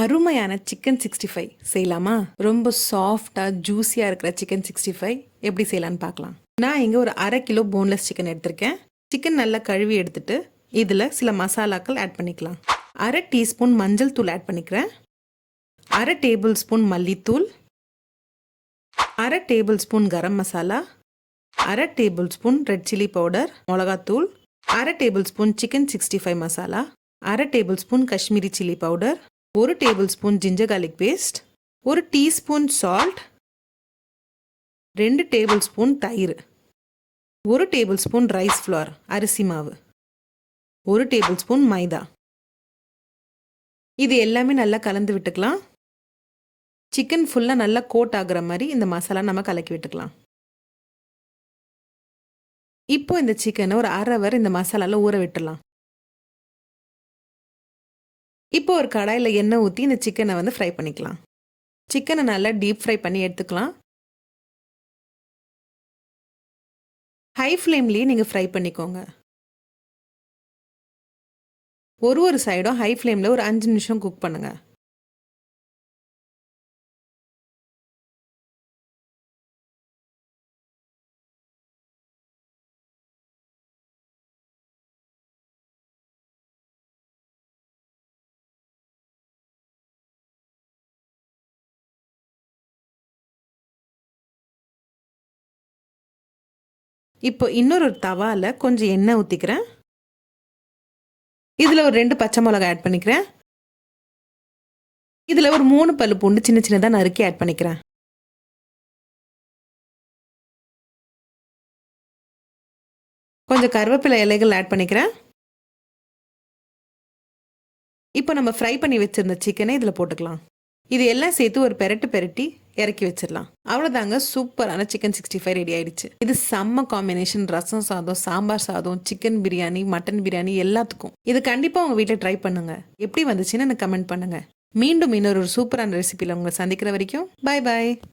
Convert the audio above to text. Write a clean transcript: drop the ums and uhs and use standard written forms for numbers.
அருமையான சிக்கன் 65 செய்யலாமா? ரொம்ப சாஃப்டாக ஜூஸியாக இருக்கிற சிக்கன் 65 எப்படி செய்யலான்னு பார்க்கலாம். நான் இங்கே ஒரு 1/2 கிலோ போன்லெஸ் சிக்கன் எடுத்திருக்கேன். சிக்கன் நல்லா கழுவி எடுத்துட்டு இதில் சில மசாலாக்கள் ஆட் பண்ணிக்கலாம். 1/2 டீஸ்பூன் மஞ்சள் தூள் ஆட் பண்ணிக்கிறேன். 1/2 டேபிள் ஸ்பூன் மல்லித்தூள், 1/2 tablespoon garam masala, 1/2 tablespoon red chilli powder மிளகாத்தூள், 1/2 tablespoon chicken 65 masala, 1/2 tablespoon Kashmiri chilli powder, 1 tablespoon ginger garlic paste, 1 teaspoon salt, 2 tablespoon தயிர், 1 டேபிள் ஸ்பூன் ரைஸ் ஃப்ளோர் அரிசி மாவு, 1 table spoon மைதா. இது எல்லாமே நல்லா கலந்து விட்டுக்கலாம். சிக்கன் ஃபுல்லாக நல்லா கோட் ஆகுற மாதிரி இந்த மசாலா நம்ம கலக்கி விட்டுக்கலாம். இப்போ இந்த சிக்கனை ஒரு 1/2 ஹவர் இந்த மசாலாவில் ஊற விட்டுடலாம். இப்போ ஒரு கடாயில் எண்ணெய் ஊற்றி இந்த சிக்கனை ஃப்ரை பண்ணிக்கலாம். சிக்கனை நல்லா டீப் ஃப்ரை பண்ணி எடுத்துக்கலாம். ஹை ஃப்ளேம்லேயே நீங்கள் ஃப்ரை பண்ணிக்கோங்க. ஒரு சைடும் ஹை ஃப்ளேமில் ஒரு 5 நிமிஷம் குக் பண்ணுங்க. இப்போ இன்னொரு தவாவில் கொஞ்சம் எண்ணெய் ஊற்றிக்கிறேன். இதில் ஒரு 2 பச்சை மிளகாய் ஆட் பண்ணிக்கிறேன். இதில் ஒரு 3 பல்லு பூண்டு சின்ன சின்னதாக நறுக்கி ஆட் பண்ணிக்கிறேன். கொஞ்சம் கருவேப்பிலை இலைகள் ஆட் பண்ணிக்கிறேன். இப்போ நம்ம ஃப்ரை பண்ணி வச்சிருந்த சிக்கனை இதில் போட்டுக்கலாம். இது எல்லாம் சேர்த்து ஒரு பெரட்டி இறக்கி வச்சிடலாம். அவ்வளோதாங்க, சூப்பரான சிக்கன் 65 ரெடி ஆயிடுச்சு. இது செம்ம காம்பினேஷன். ரசம் சாதம், சாம்பார் சாதம், சிக்கன் பிரியாணி, மட்டன் பிரியாணி எல்லாத்துக்கும். இது கண்டிப்பாக உங்கள் வீட்டில் ட்ரை பண்ணுங்க. எப்படி வந்துச்சுன்னு எனக்கு கமெண்ட் பண்ணுங்க. மீண்டும் இன்னொரு சூப்பரான ரெசிபியில் உங்களை சந்திக்கிற வரைக்கும் பாய் பாய்.